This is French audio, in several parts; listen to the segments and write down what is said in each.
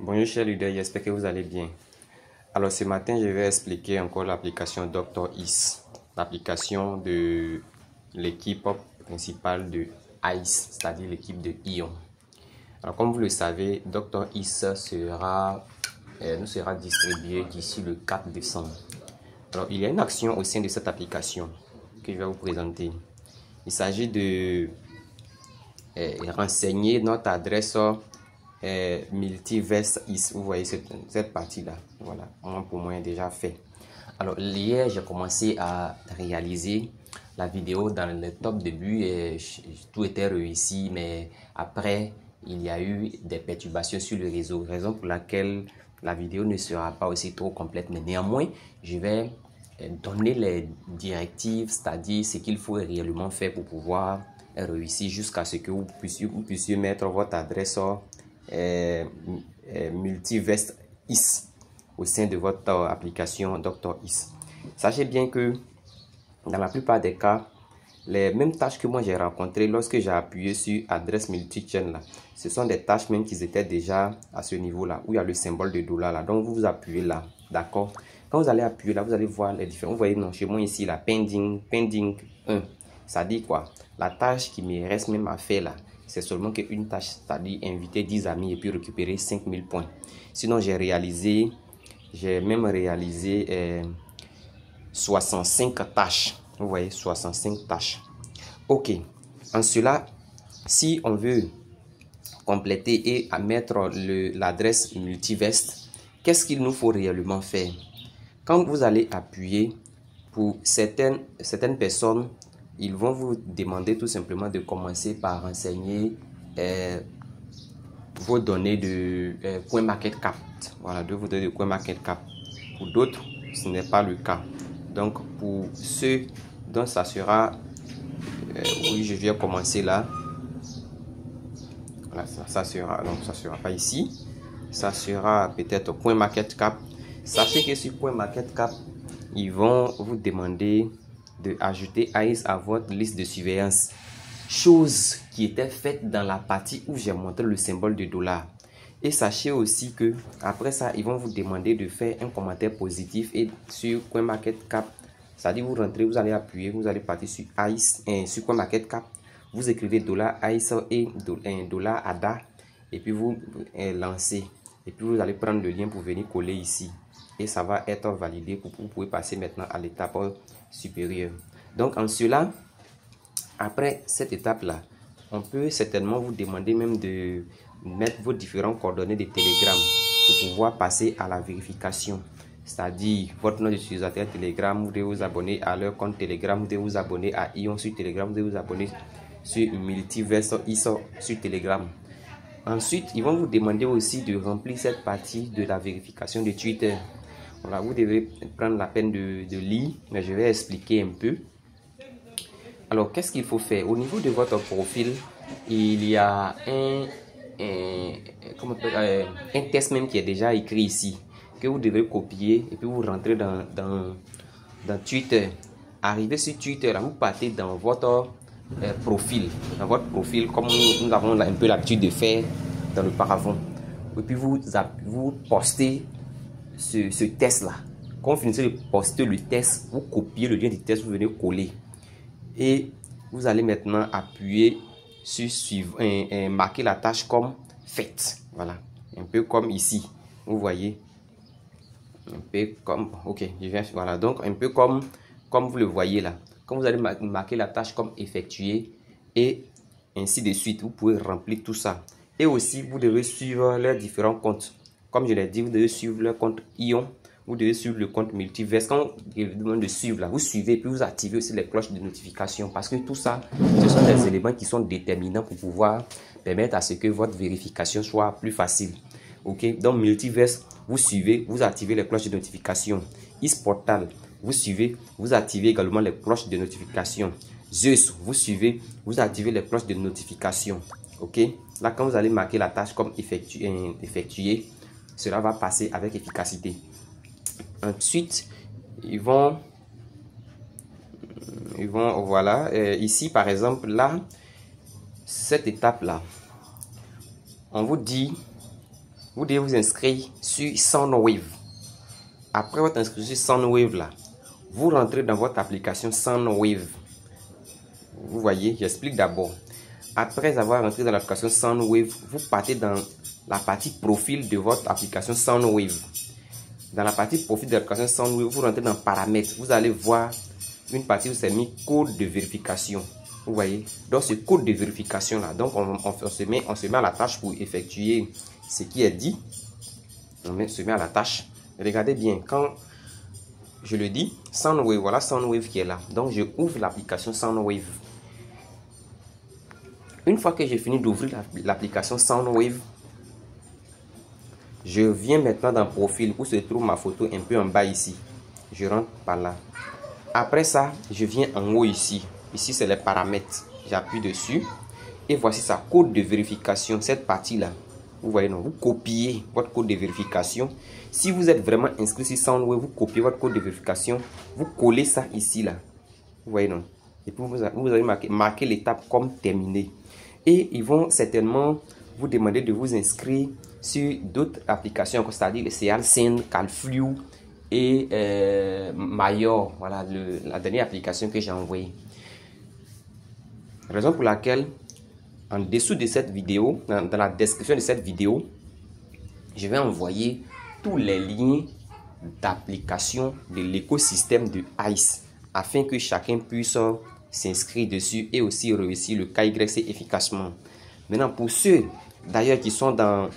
Bonjour chers leaders, j'espère que vous allez bien. Alors ce matin, je vais expliquer encore l'application Dr. Is, l'application de l'équipe principale de ICE, c'est-à-dire l'équipe de Ion. Alors comme vous le savez, Dr. Is nous sera distribué d'ici le 4 décembre. Alors il y a une action au sein de cette application que je vais vous présenter. Il s'agit de renseigner notre adresse Multiverse Is. Vous voyez cette partie là, voilà, pour moi déjà fait. Alors hier j'ai commencé à réaliser la vidéo dans le top début et tout était réussi, mais après il y a eu des perturbations sur le réseau, raison pour laquelle la vidéo ne sera pas aussi trop complète, mais néanmoins je vais donner les directives, c'est-à-dire ce qu'il faut réellement faire pour pouvoir réussir jusqu'à ce que vous puissiez mettre votre adresse Multiverse Is au sein de votre application Dr. Is. Sachez bien que dans la plupart des cas, les mêmes tâches que moi j'ai rencontrées lorsque j'ai appuyé sur adresse multi-chain là, ce sont des tâches même qui étaient déjà à ce niveau là, où il y a le symbole de dollar là. Donc vous appuyez là, d'accord. Quand vous allez appuyer là, vous allez voir les différents. Vous voyez, non, chez moi ici, la pending 1. Ça dit quoi? La tâche qui me reste même à faire là, c'est seulement qu'une tâche, c'est-à-dire inviter 10 amis et puis récupérer 5000 points. Sinon, j'ai même réalisé 65 tâches. Vous voyez, 65 tâches. Ok. En cela, si on veut compléter et à mettre l'adresse Multiverse, qu'est-ce qu'il nous faut réellement faire? Quand vous allez appuyer, pour certaines personnes, ils vont vous demander tout simplement de commencer par renseigner vos données de CoinMarketCap. Voilà, de vos données de CoinMarketCap. Pour d'autres, ce n'est pas le cas. Donc, pour ceux dont ça sera... oui, je viens commencer là. Voilà, ça sera... Donc, ça sera pas ici. Ça sera peut-être CoinMarketCap. Sachez que sur CoinMarketCap, ils vont vous demander de ajouter ICE à votre liste de surveillance. Chose qui était faite dans la partie où j'ai montré le symbole de dollar. Et sachez aussi que après ça, ils vont vous demander de faire un commentaire positif et sur CoinMarketCap. C'est-à-dire vous rentrez, vous allez appuyer, vous allez partir sur ICE, sur CoinMarketCap. Vous écrivez dollar ICE et dollar ADA et puis vous lancez. Et puis vous allez prendre le lien pour venir coller ici. Et ça va être validé pour vous pouvez passer maintenant à l'étape supérieure. Donc en cela, après cette étape là, on peut certainement vous demander même de mettre vos différentes coordonnées de Telegram pour pouvoir passer à la vérification. C'est-à-dire votre nom d'utilisateur Telegram, vous devez vous abonner à leur compte Telegram, vous devez vous abonner à Ion sur Telegram, vous devez vous abonner sur Multiverse ISO sur Telegram. Ensuite, ils vont vous demander aussi de remplir cette partie de la vérification de Twitter. Voilà, vous devez prendre la peine de lire, mais je vais expliquer un peu. Alors, qu'est-ce qu'il faut faire? Au niveau de votre profil, il y a un test même qui est déjà écrit ici, que vous devez copier et puis vous rentrez dans Twitter. Arrivez sur Twitter, là, vous partez dans votre profil. Dans votre profil, comme nous avons un peu l'habitude de faire dans le paravent. Et puis vous postez ce test là. Quand vous finissez de poster le test, vous copiez le lien du test, vous venez coller et vous allez maintenant appuyer sur suivre et marquer la tâche comme faite. Voilà, un peu comme ici, vous voyez, un peu comme, ok, je viens, voilà, donc un peu comme vous le voyez là. Quand vous allez marquer la tâche comme effectuée et ainsi de suite, vous pouvez remplir tout ça. Et aussi vous devez suivre leurs différents comptes. Comme je l'ai dit, vous devez suivre leur compte Ion, vous devez suivre le compte Multiverse. Quand il vous demande de suivre là, vous suivez, puis vous activez aussi les cloches de notification, parce que tout ça, ce sont des éléments qui sont déterminants pour pouvoir permettre à ce que votre vérification soit plus facile. Ok, donc Multiverse, vous suivez, vous activez les cloches de notification. Isportal, vous suivez, vous activez également les cloches de notification. Zeus, vous suivez, vous activez les cloches de notification. Ok, là quand vous allez marquer la tâche comme effectuée, cela va passer avec efficacité. Ensuite, ils vont voilà, ici par exemple, là, cette étape là, on vous dit vous devez vous inscrire sur Soundwave. Après votre inscription sur Soundwave là, vous rentrez dans votre application Soundwave. Vous voyez, j'explique d'abord. Après avoir rentré dans l'application Soundwave, vous partez dans la partie profil de votre application Soundwave. Dans la partie profil de l'application Soundwave, vous rentrez dans paramètres. Vous allez voir une partie où c'est mis code de vérification. Vous voyez, donc ce code de vérification là, donc on se met à la tâche pour effectuer ce qui est dit. On se met à la tâche. Regardez bien, quand je le dis, Soundwave, voilà Soundwave qui est là. Donc je ouvre l'application Soundwave. Une fois que j'ai fini d'ouvrir l'application Soundwave, je viens maintenant dans profil où se trouve ma photo un peu en bas ici. Je rentre par là. Après ça, je viens en haut ici. Ici, c'est les paramètres. J'appuie dessus. Et voici sa code de vérification. Cette partie-là. Vous voyez, non, vous copiez votre code de vérification. Si vous êtes vraiment inscrit sur Soundwave, vous copiez votre code de vérification. Vous collez ça ici, là. Vous voyez, non. Et puis, vous allez marquer l'étape comme terminée. Et ils vont certainement vous demander de vous inscrire sur d'autres applications, c'est-à-dire SealSend, CalFlu et Major. Voilà la dernière application que j'ai envoyée. Raison pour laquelle, en dessous de cette vidéo, dans la description de cette vidéo, je vais envoyer tous les liens d'application de l'écosystème de ICE afin que chacun puisse s'inscrire dessus et aussi réussir le KYC efficacement. Maintenant, pour ceux d'ailleurs qui sont dans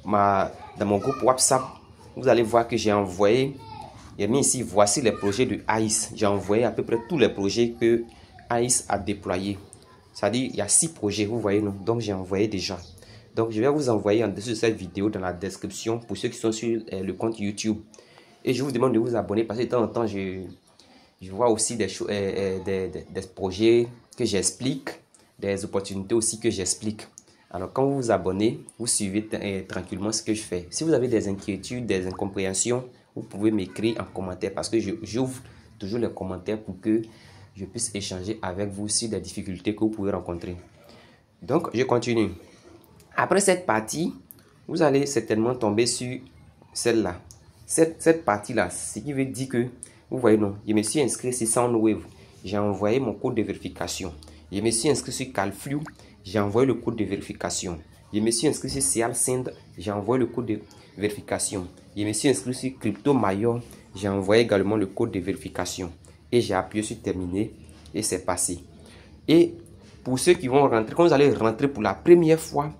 mon groupe WhatsApp, vous allez voir que j'ai envoyé, j'ai mis ici, voici les projets de ICE. J'ai envoyé à peu près tous les projets que ICE a déployés. C'est-à-dire, il y a 6 projets, vous voyez, non? Donc j'ai envoyé déjà. Donc je vais vous envoyer en dessous de cette vidéo dans la description pour ceux qui sont sur le compte YouTube. Et je vous demande de vous abonner parce que de temps en temps, je vois aussi des projets que j'explique, des opportunités aussi que j'explique. Alors quand vous vous abonnez, vous suivez tranquillement ce que je fais. Si vous avez des inquiétudes, des incompréhensions, vous pouvez m'écrire en commentaire parce que j'ouvre toujours les commentaires pour que je puisse échanger avec vous sur des difficultés que vous pouvez rencontrer. Donc je continue. Après cette partie, vous allez certainement tomber sur celle-là. Cette partie-là, ce qui veut dire que, vous voyez, non, je me suis inscrit sur Soundwave. J'ai envoyé mon code de vérification. Je me suis inscrit sur CalFlu. J'ai envoyé le code de vérification. Je me suis inscrit sur SealSend. J'ai envoyé le code de vérification. Je me suis inscrit sur CryptoMajor. J'ai envoyé également le code de vérification. Et j'ai appuyé sur terminer. Et c'est passé. Et pour ceux qui vont rentrer, quand vous allez rentrer pour la première fois,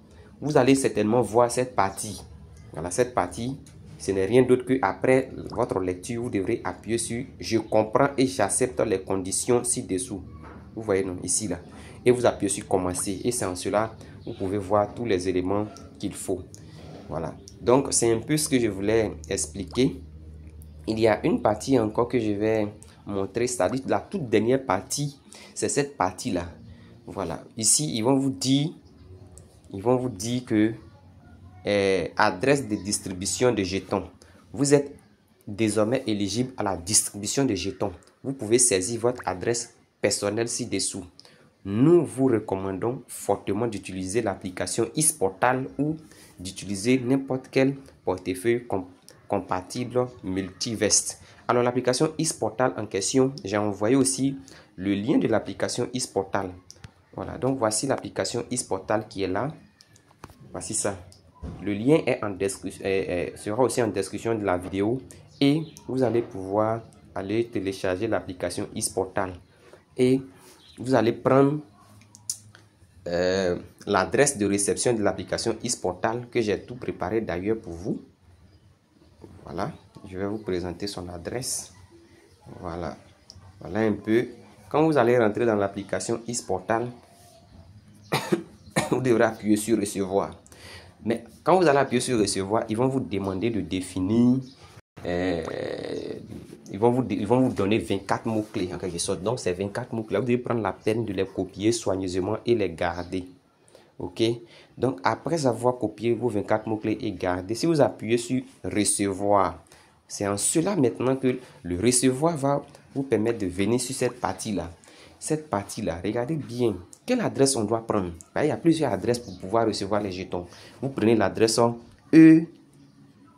vous allez certainement voir cette partie. Voilà, cette partie, ce n'est rien d'autre que après votre lecture, vous devrez appuyer sur « Je comprends et j'accepte les conditions ci-dessous ». Vous voyez, non, ici, là. Et vous appuyez sur « Commencer ». Et c'est en cela, vous pouvez voir tous les éléments qu'il faut. Voilà. Donc, c'est un peu ce que je voulais expliquer. Il y a une partie encore que je vais montrer, c'est-à-dire la toute dernière partie, c'est cette partie-là. Voilà. Ici, ils vont vous dire que adresse de distribution de jetons. Vous êtes désormais éligible à la distribution de jetons. Vous pouvez saisir votre adresse personnelle ci-dessous. Nous vous recommandons fortement d'utiliser l'application Iceportal ou d'utiliser n'importe quel portefeuille compatible Multivest. Alors l'application Iceportal en question, j'ai envoyé aussi le lien de l'application Iceportal. Voilà, donc voici l'application Iceportal qui est là. Voici ça. Le lien est en description, sera aussi en description de la vidéo et vous allez pouvoir aller télécharger l'application Iceportal et vous allez prendre l'adresse de réception de l'application Iceportal que j'ai tout préparé d'ailleurs pour vous. Voilà, je vais vous présenter son adresse. Voilà, voilà un peu. Quand vous allez rentrer dans l'application Iceportal, vous devrez appuyer sur recevoir. Mais quand vous allez appuyer sur recevoir, ils vont vous demander de définir, ils vont vous donner 24 mots-clés en quelque sorte. Donc ces 24 mots-clés, vous devez prendre la peine de les copier soigneusement et les garder. Ok? Donc après avoir copié vos 24 mots-clés et gardé, si vous appuyez sur recevoir, c'est en cela maintenant que le recevoir va vous permettre de venir sur cette partie-là. Cette partie-là, regardez bien. Quelle adresse on doit prendre? Il y a plusieurs adresses pour pouvoir recevoir les jetons. Vous prenez l'adresse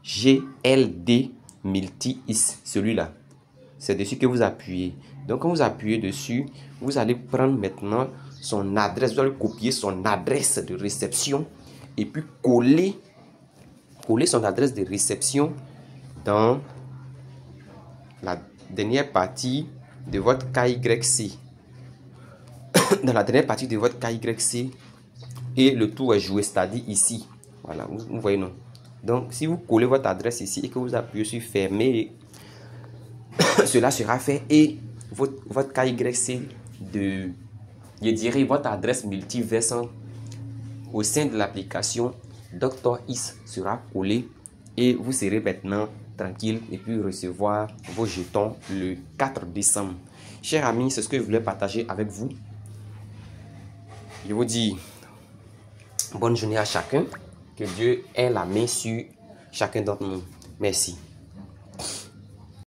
EGLD Multi-IS, celui-là. C'est dessus que vous appuyez. Donc, quand vous appuyez dessus, vous allez prendre maintenant son adresse. Vous allez copier son adresse de réception et puis coller son adresse de réception dans la dernière partie de votre KYC. Dans la dernière partie de votre KYC. Et le tour est joué, c'est-à-dire ici. Voilà, vous voyez, non? Donc, si vous collez votre adresse ici et que vous appuyez sur fermer, cela sera fait et votre KYC je dirais votre adresse multiversant au sein de l'application Dr. Is sera collée et vous serez maintenant tranquille et puis recevoir vos jetons le 4 décembre. Chers amis, c'est ce que je voulais partager avec vous. Je vous dis bonne journée à chacun. Que Dieu ait la main sur chacun d'entre nous. Merci.